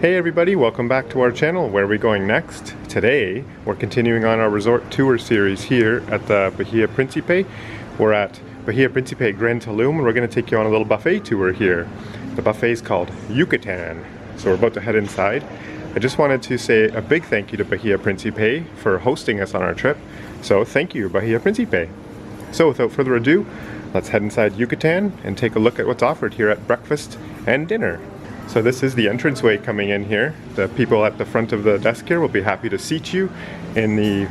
Hey everybody, welcome back to our channel. Where are we going next? Today, we're continuing on our resort tour series here at the Bahia Principe. We're at Bahia Principe Grand Tulum and we're going to take you on a little buffet tour here. The buffet is called Yucatan. So we're about to head inside. I just wanted to say a big thank you to Bahia Principe for hosting us on our trip. So thank you, Bahia Principe. So without further ado, let's head inside Yucatan and take a look at what's offered here at breakfast and dinner. So this is the entranceway coming in here. The people at the front of the desk here will be happy to seat you in the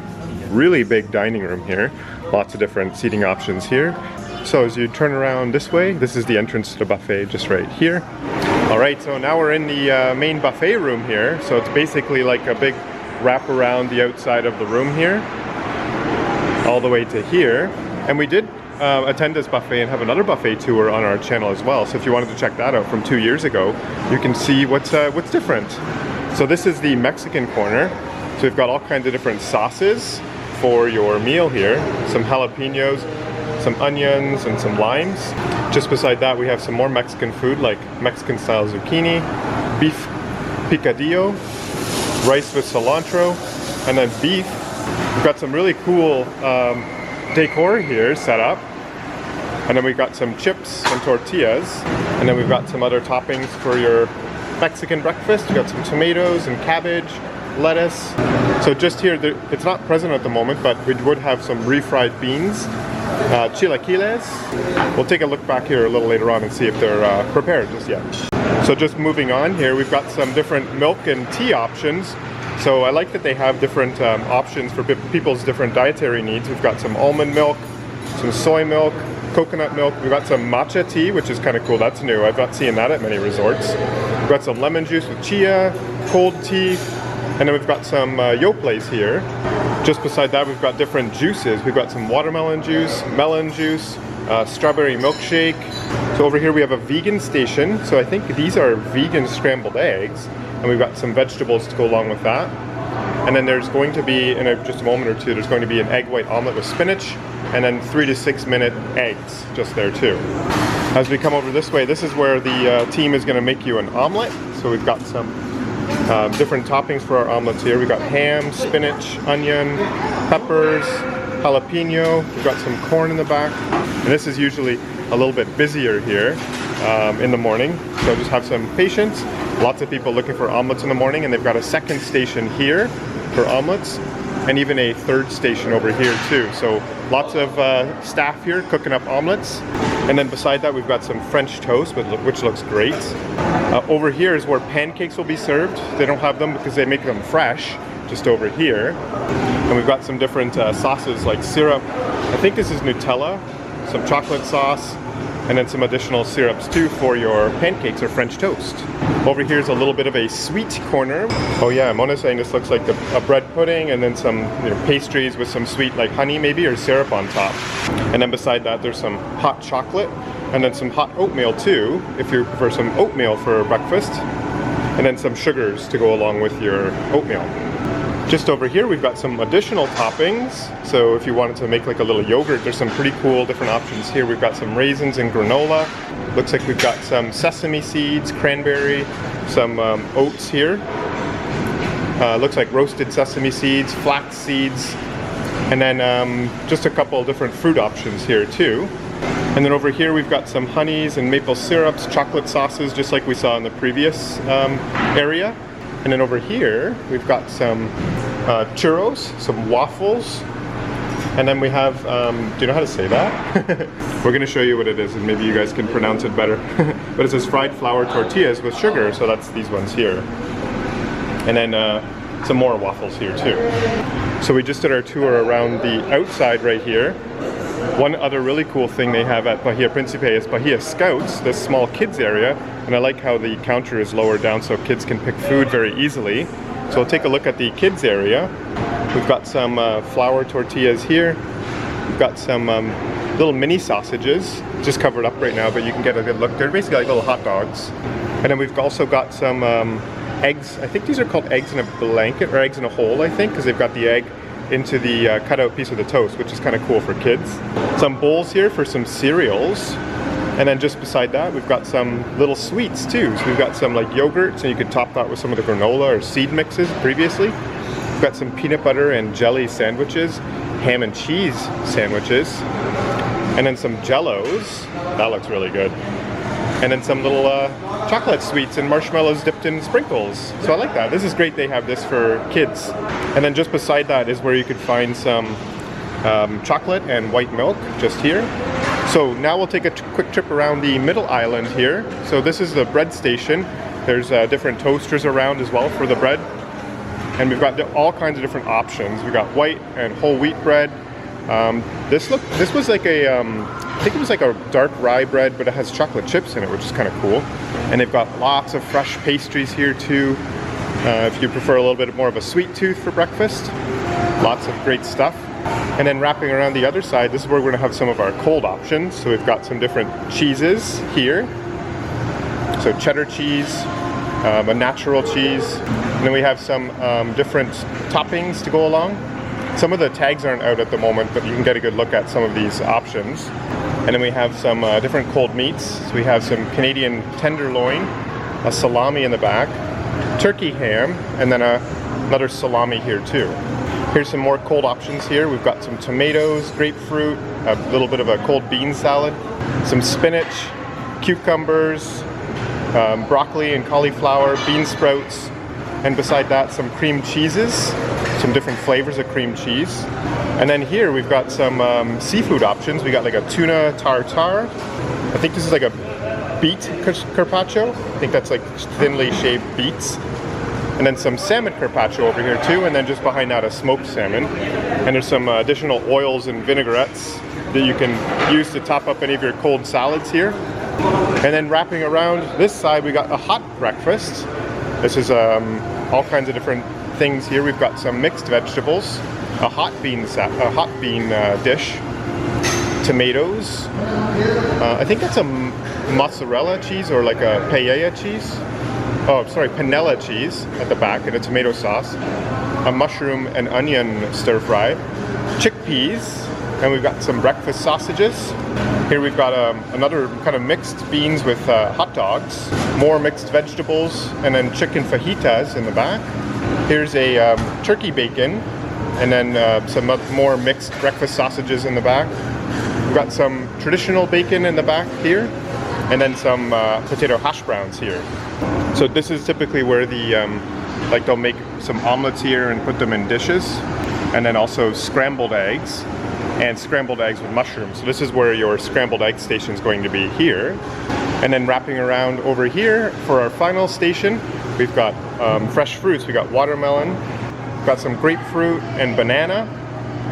really big dining room here. Lots of different seating options here. So as you turn around this way, this is the entrance to the buffet just right here. Alright, so now we're in the main buffet room here. So it's basically like a big wrap around the outside of the room here, all the way to here. And we did attend this buffet and have another buffet tour on our channel as well. So if you wanted to check that out from 2 years ago, you can see what's different. So this is the Mexican corner. So we've got all kinds of different sauces for your meal here. Some jalapenos, some onions, and some limes. Just beside that, we have some more Mexican food like Mexican style zucchini, beef picadillo, rice with cilantro, and then beef. We've got some really cool decor here set up. And then we've got some chips and tortillas. And then we've got some other toppings for your Mexican breakfast. We've got some tomatoes and cabbage, lettuce. So just here, it's not present at the moment, but we would have some refried beans, chilaquiles. We'll take a look back here a little later on and see if they're prepared just yet. So just moving on here, we've got some different milk and tea options. So I like that they have different options for people's different dietary needs. We've got some almond milk, some soy milk, coconut milk. We've got some matcha tea, which is kind of cool. That's new. I've not seen that at many resorts. We've got some lemon juice with chia, cold tea, and then we've got some yoplait here. Just beside that, we've got different juices. We've got some watermelon juice, melon juice, strawberry milkshake. So over here we have a vegan station. So I think these are vegan scrambled eggs, and we've got some vegetables to go along with that. And then there's going to be, in just a moment or two, there's going to be an egg white omelet with spinach, and then 3 to 6 minute eggs just there too. As we come over this way, this is where the team is going to make you an omelet. So we've got some different toppings for our omelets here. We've got ham, spinach, onion, peppers, jalapeno. We've got some corn in the back. And this is usually a little bit busier here in the morning. So just have some patience. Lots of people looking for omelets in the morning, and they've got a second station here for omelets, and even a third station over here too. So lots of staff here cooking up omelets. And then beside that, we've got some French toast, which looks great. Over here is where pancakes will be served. They don't have them because they make them fresh, just over here. And we've got some different sauces like syrup. I think this is Nutella, some chocolate sauce, and then some additional syrups too for your pancakes or French toast. Over here is a little bit of a sweet corner. Oh yeah, Mona's saying this looks like a bread pudding, and then some pastries with some sweet like honey maybe or syrup on top. And then beside that there's some hot chocolate, and then some hot oatmeal too, if you prefer some oatmeal for breakfast. And then some sugars to go along with your oatmeal. Just over here we've got some additional toppings. So if you wanted to make like a little yogurt, there's some pretty cool different options here. We've got some raisins and granola. Looks like we've got some sesame seeds, cranberry, some oats here. Looks like roasted sesame seeds, flax seeds, and then just a couple different fruit options here too. And then over here we've got some honeys and maple syrups, chocolate sauces, just like we saw in the previous area. And then over here, we've got some churros, some waffles, and then we have, do you know how to say that? We're gonna show you what it is, and maybe you guys can pronounce it better. But it says fried flour tortillas with sugar, so that's these ones here. And then some more waffles here too. So we just did our tour around the outside right here. One other really cool thing they have at Bahia Principe is Bahia Scouts, this small kids area, and I like how the counter is lower down so kids can pick food very easily. So we'll take a look at the kids area. We've got some flour tortillas here. We've got some little mini sausages, just covered up right now, but you can get a good look. They're basically like little hot dogs. And then we've also got some eggs. I think these are called eggs in a blanket, or eggs in a hole, I think, because they've got the egg into the cutout piece of the toast, which is kind of cool for kids. Some bowls here for some cereals. And then just beside that, we've got some little sweets too. So we've got some like yogurts, and you could top that with some of the granola or seed mixes previously. We've got some peanut butter and jelly sandwiches, ham and cheese sandwiches, and then some jellos. That looks really good. And then some little chocolate sweets and marshmallows dipped in sprinkles. So I like that. This is great they have this for kids. And then just beside that is where you could find some chocolate and white milk just here. So now we'll take a quick trip around the middle island here. So this is the bread station. There's different toasters around as well for the bread. And we've got all kinds of different options. We've got white and whole wheat bread. This was like a, I think it was like a dark rye bread, but it has chocolate chips in it, which is kind of cool. And they've got lots of fresh pastries here too. If you prefer a little bit more of a sweet tooth for breakfast, lots of great stuff. And then wrapping around the other side, this is where we're going to have some of our cold options. So we've got some different cheeses here. So cheddar cheese, a natural cheese. And then we have some different toppings to go along. Some of the tags aren't out at the moment, but you can get a good look at some of these options. And then we have some different cold meats. So we have some Canadian tenderloin, a salami in the back, turkey ham, and then another salami here too. Here's some more cold options here. We've got some tomatoes, grapefruit, a little bit of a cold bean salad, some spinach, cucumbers, broccoli and cauliflower, bean sprouts, and beside that some cream cheeses, some different flavors of cream cheese. And then here we've got some seafood options. We got like a tuna tartare. I think this is like a beet carpaccio. I think that's like thinly shaved beets. And then some salmon carpaccio over here too, and then just behind that a smoked salmon. And there's some additional oils and vinaigrettes that you can use to top up any of your cold salads here. And then wrapping around this side, we got a hot breakfast. This is all kinds of different things here. We've got some mixed vegetables, a hot bean dish, tomatoes. I think that's a mozzarella cheese or like a paella cheese. Oh, sorry, panella cheese at the back and a tomato sauce, a mushroom and onion stir fry, chickpeas, and we've got some breakfast sausages. Here we've got another kind of mixed beans with hot dogs, more mixed vegetables, and then chicken fajitas in the back. Here's a turkey bacon, and then some more mixed breakfast sausages in the back. We've got some traditional bacon in the back here, and then some potato hash browns here. So this is typically where like they'll make some omelets here and put them in dishes, and then also scrambled eggs and scrambled eggs with mushrooms. So this is where your scrambled egg station is going to be here. And then wrapping around over here for our final station, we've got fresh fruits. We got watermelon, we've got some grapefruit and banana.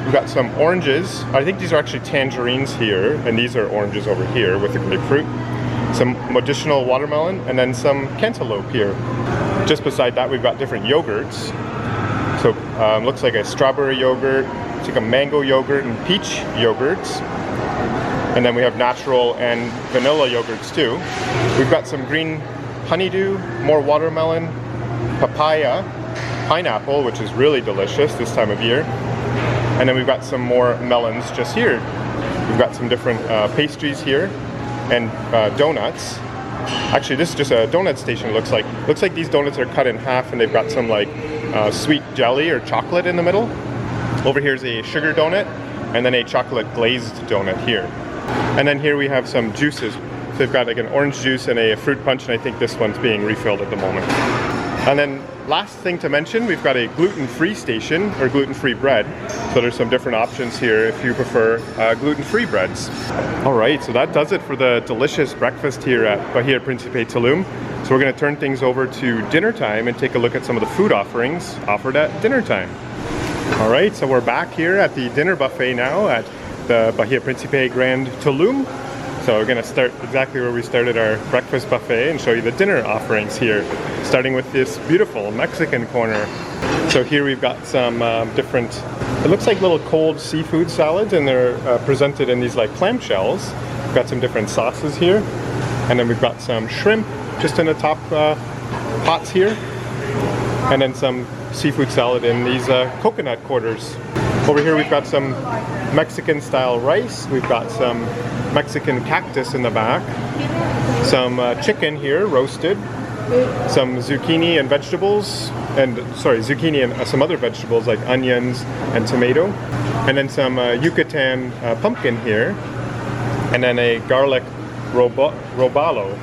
We've got some oranges. I think these are actually tangerines here, and these are oranges over here with the grapefruit. Some additional watermelon, and then some cantaloupe here. Just beside that, we've got different yogurts. So looks like a strawberry yogurt, it's like a mango yogurt and peach yogurts. And then we have natural and vanilla yogurts too. We've got some green honeydew, more watermelon, papaya, pineapple, which is really delicious this time of year. And then we've got some more melons just here. We've got some different pastries here and donuts. Actually, this is just a donut station. Looks like these donuts are cut in half, and they've got some like sweet jelly or chocolate in the middle. Over here is a sugar donut, and then a chocolate glazed donut here. And then here we have some juices. So they've got like an orange juice and a fruit punch, and I think this one's being refilled at the moment. And then last thing to mention, we've got a gluten-free station, or gluten-free bread. So there's some different options here if you prefer gluten-free breads. All right, so that does it for the delicious breakfast here at Bahia Principe Tulum. So we're gonna turn things over to dinner time and take a look at some of the food offerings offered at dinner time. All right, so we're back here at the dinner buffet now at the Bahia Principe Grand Tulum. So we're gonna start exactly where we started our breakfast buffet and show you the dinner offerings here, starting with this beautiful Mexican corner. So here we've got some different, it looks like little cold seafood salads, and they're presented in these like clamshells. We've got some different sauces here, and then we've got some shrimp just in the top pots here, and then some seafood salad in these coconut quarters. Over here we've got some Mexican style rice. We've got some Mexican cactus in the back. Some chicken here, roasted. Some zucchini and vegetables. Zucchini and some other vegetables like onions and tomato. And then some Yucatan pumpkin here. And then a garlic robalo.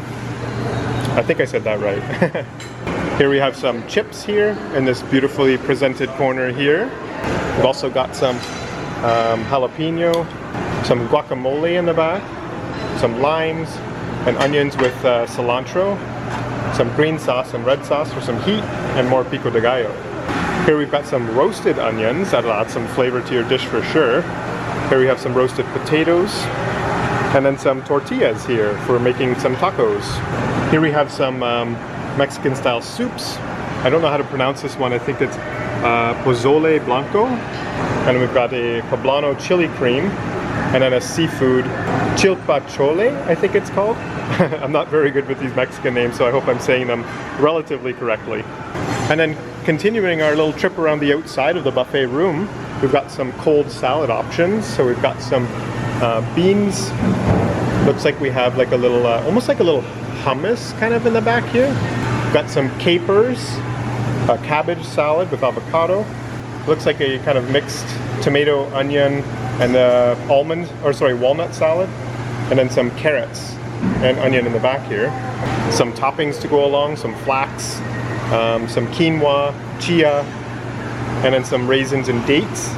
I think I said that right. Here we have some chips here in this beautifully presented corner here. We've also got some jalapeno, some guacamole in the back, some limes and onions with cilantro, some green sauce and red sauce for some heat, and more pico de gallo. Here we've got some roasted onions that'll add some flavor to your dish for sure. Here we have some roasted potatoes, and then some tortillas here for making some tacos. Here we have some Mexican style soups. I don't know how to pronounce this one. I think it's pozole blanco. And we've got a poblano chili cream, and then a seafood chilpachole, I think it's called. I'm not very good with these Mexican names, so I hope I'm saying them relatively correctly. And then continuing our little trip around the outside of the buffet room, we've got some cold salad options. So we've got some beans. Looks like we have like a little, almost like a little hummus kind of in the back here. We've got some capers, a cabbage salad with avocado. Looks like a kind of mixed tomato, onion, and walnut salad. And then some carrots and onion in the back here. Some toppings to go along, some flax, some quinoa, chia, and then some raisins and dates.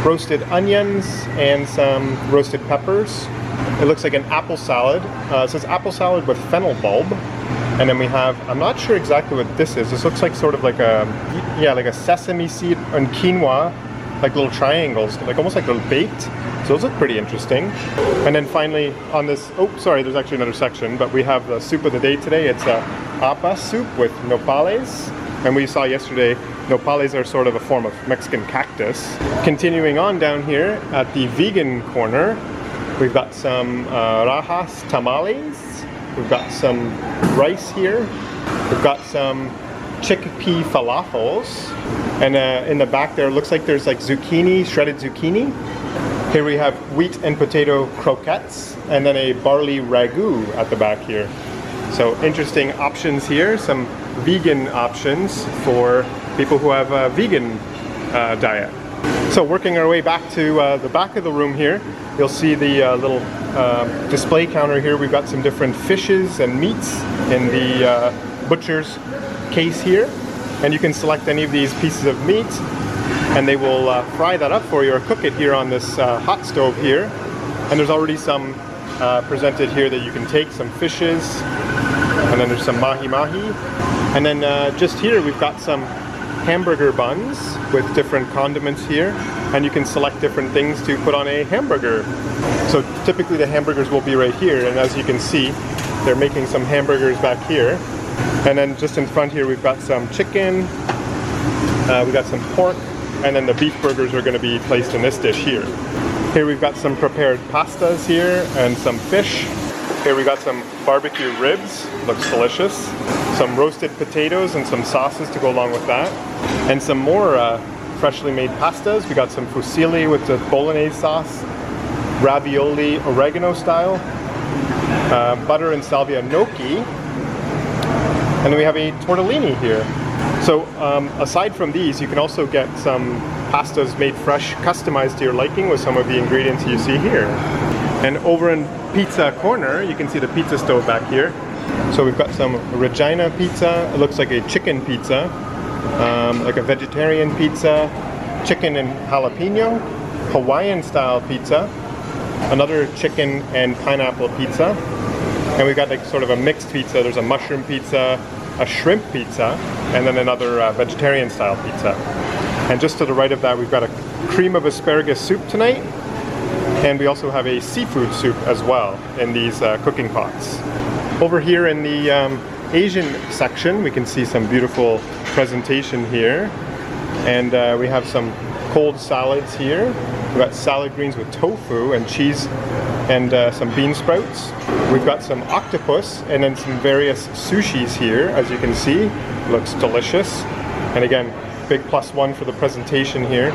Roasted onions and some roasted peppers. It looks like an apple salad. It says apple salad with fennel bulb. And then we have, I'm not sure exactly what this is. This looks like sort of like a sesame seed and quinoa, like little triangles, like almost like little baked. So those look pretty interesting. And then finally on this, there's actually another section, but we have the soup of the day today. It's a apa soup with nopales. And we saw yesterday, nopales are sort of a form of Mexican cactus. Continuing on down here at the vegan corner, we've got some rajas tamales. We've got some rice here. We've got some chickpea falafels. And in the back there, looks like there's like zucchini, shredded zucchini. Here we have wheat and potato croquettes, and then a barley ragu at the back here. So interesting options here, some vegan options for people who have a vegan diet. So working our way back to the back of the room here, you'll see the little display counter here. We've got some different fishes and meats in the butcher's case here. And you can select any of these pieces of meat, and they will fry that up for you or cook it here on this hot stove here. And there's already some presented here that you can take, some fishes, and then there's some mahi-mahi. And then just here we've got some hamburger buns with different condiments here, and you can select different things to put on a hamburger. So typically the hamburgers will be right here, and as you can see, they're making some hamburgers back here. And then just in front here we've got some chicken, we've got some pork, and then the beef burgers are going to be placed in this dish here. Here we've got some prepared pastas here and some fish. Here we got some barbecue ribs, looks delicious. Some roasted potatoes and some sauces to go along with that. And some more freshly made pastas. We got some fusilli with the bolognese sauce, ravioli oregano style, butter and salvia gnocchi, and then we have a tortellini here. So aside from these, you can also get some pastas made fresh, customized to your liking with some of the ingredients you see here. And over in pizza corner, you can see the pizza stove back here. So we've got some Regina pizza. It looks like a chicken pizza, like a vegetarian pizza, chicken and jalapeno, Hawaiian style pizza, another chicken and pineapple pizza, and we've got like sort of a mixed pizza. There's a mushroom pizza, a shrimp pizza, and then another vegetarian style pizza. And just to the right of that, we've got a cream of asparagus soup tonight, and we also have a seafood soup as well in these cooking pots. Over here in the Asian section, we can see some beautiful presentation here, and we have some cold salads here. We've got salad greens with tofu and cheese and some bean sprouts. We've got some octopus and then some various sushis here, as you can see. Looks delicious. And again, big +1 for the presentation here.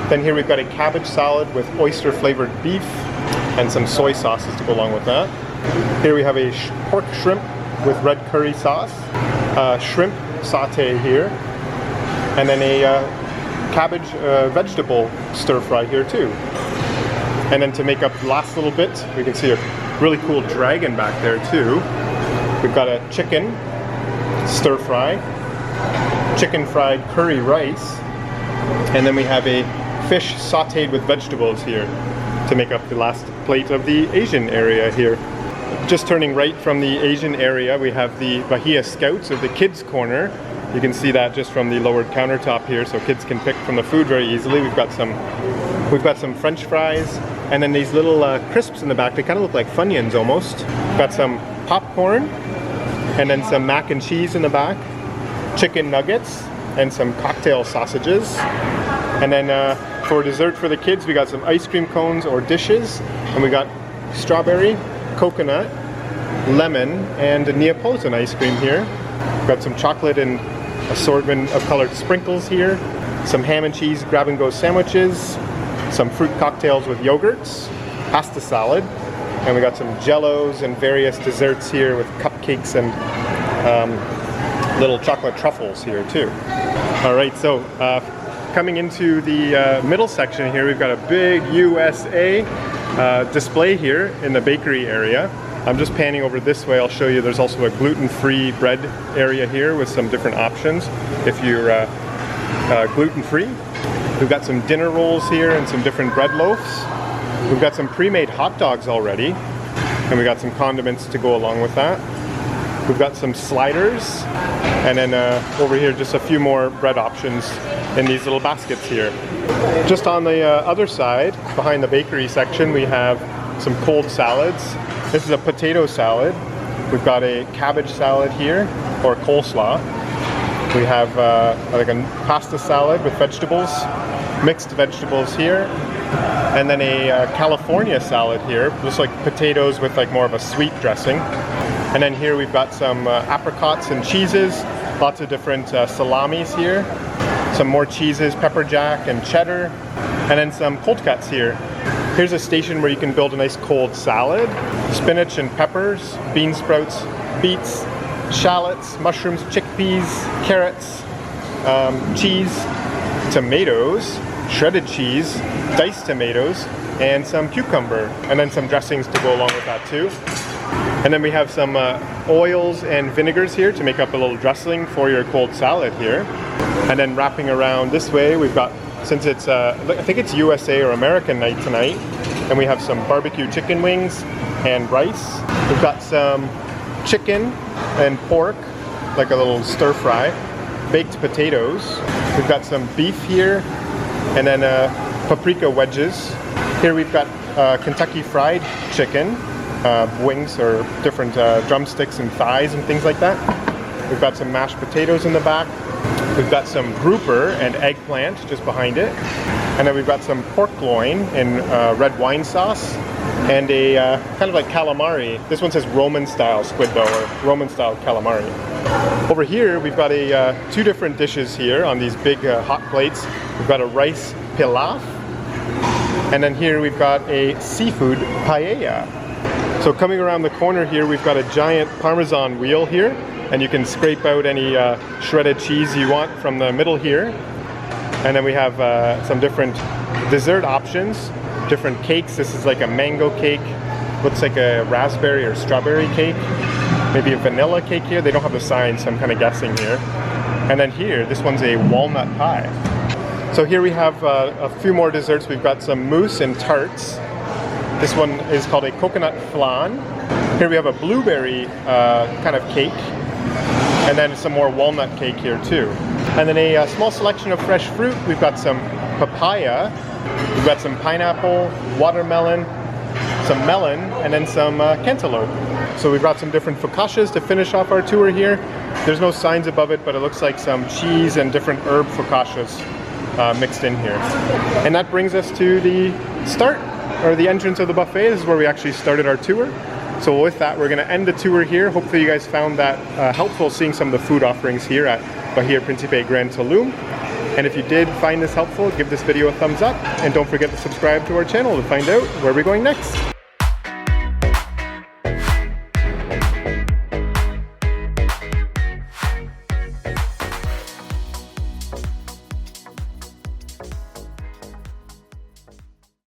Then here we've got a cabbage salad with oyster flavored beef and some soy sauces to go along with that. Here we have a pork shrimp with red curry sauce, shrimp saute here, and then a cabbage vegetable stir fry here too. And then to make up the last little bit, we can see a really cool dragon back there too. We've got a chicken stir fry, chicken fried curry rice, and then we have a fish sauteed with vegetables here to make up the last plate of the Asian area here. Just turning right from the Asian area, we have the Bahia Scouts, or the kids corner. You can see that just from the lowered countertop here, so kids can pick from the food very easily. We've got some French fries, and then these little crisps in the back. They kind of look like Funyuns almost. We've got some popcorn, and then some mac and cheese in the back, chicken nuggets, and some cocktail sausages. And then for dessert for the kids, we got some ice cream cones or dishes, and we got strawberry, coconut, lemon, and Neapolitan ice cream here. We've got some chocolate and assortment of colored sprinkles here, some ham and cheese grab-and-go sandwiches, some fruit cocktails with yogurts, pasta salad, and we got some jellos and various desserts here with cupcakes and little chocolate truffles here too. All right, so coming into the middle section here, we've got a big USA display here in the bakery area. I'm just panning over this way. I'll show you there's also a gluten-free bread area here with some different options if you're gluten-free. We've got some dinner rolls here and some different bread loaves. We've got some pre-made hot dogs already, and we got some condiments to go along with that. We've got some sliders, and then over here just a few more bread options in these little baskets here. Just on the other side, behind the bakery section, we have some cold salads. This is a potato salad. We've got a cabbage salad here, or coleslaw. We have like a pasta salad with vegetables, mixed vegetables here, and then a California salad here, just like potatoes with like more of a sweet dressing. And then here we've got some apricots and cheeses, lots of different salamis here, some more cheeses, pepper jack and cheddar, and then some cold cuts here. Here's a station where you can build a nice cold salad, spinach and peppers, bean sprouts, beets, shallots, mushrooms, chickpeas, carrots, cheese, tomatoes, shredded cheese, diced tomatoes, and some cucumber, and then some dressings to go along with that too. And then we have some oils and vinegars here to make up a little dressing for your cold salad here. And then wrapping around this way, we've got, since it's, I think it's USA or American night tonight, and we have some barbecue chicken wings and rice. We've got some chicken and pork, like a little stir fry, baked potatoes. We've got some beef here, and then paprika wedges. Here we've got Kentucky fried chicken, wings or different drumsticks and thighs and things like that. We've got some mashed potatoes in the back. We've got some grouper and eggplant just behind it. And then we've got some pork loin in red wine sauce and a kind of like calamari. This one says Roman style squid though, or Roman style calamari. Over here we've got two different dishes here on these big hot plates. We've got a rice pilaf, and then here we've got a seafood paella. So coming around the corner here, we've got a giant Parmesan wheel here, and you can scrape out any shredded cheese you want from the middle here. And then we have some different dessert options, different cakes. This is like a mango cake, looks like a raspberry or strawberry cake, maybe a vanilla cake here. They don't have the sign, so I'm kind of guessing here. And then here, this one's a walnut pie. So here we have a few more desserts. We've got some mousse and tarts. This one is called a coconut flan. Here we have a blueberry kind of cake, and then some more walnut cake here too. And then a small selection of fresh fruit. We've got some papaya, we've got some pineapple, watermelon, some melon, and then some cantaloupe. So we've got some different focaccias to finish off our tour here. There's no signs above it, but it looks like some cheese and different herb focaccias mixed in here. And that brings us to the start, or the entrance of the buffet. This is where we actually started our tour. So with that, we're going to end the tour here. Hopefully you guys found that helpful, seeing some of the food offerings here at Bahia Principe Grand Tulum. And if you did find this helpful, give this video a thumbs up, and don't forget to subscribe to our channel to find out where we're going next.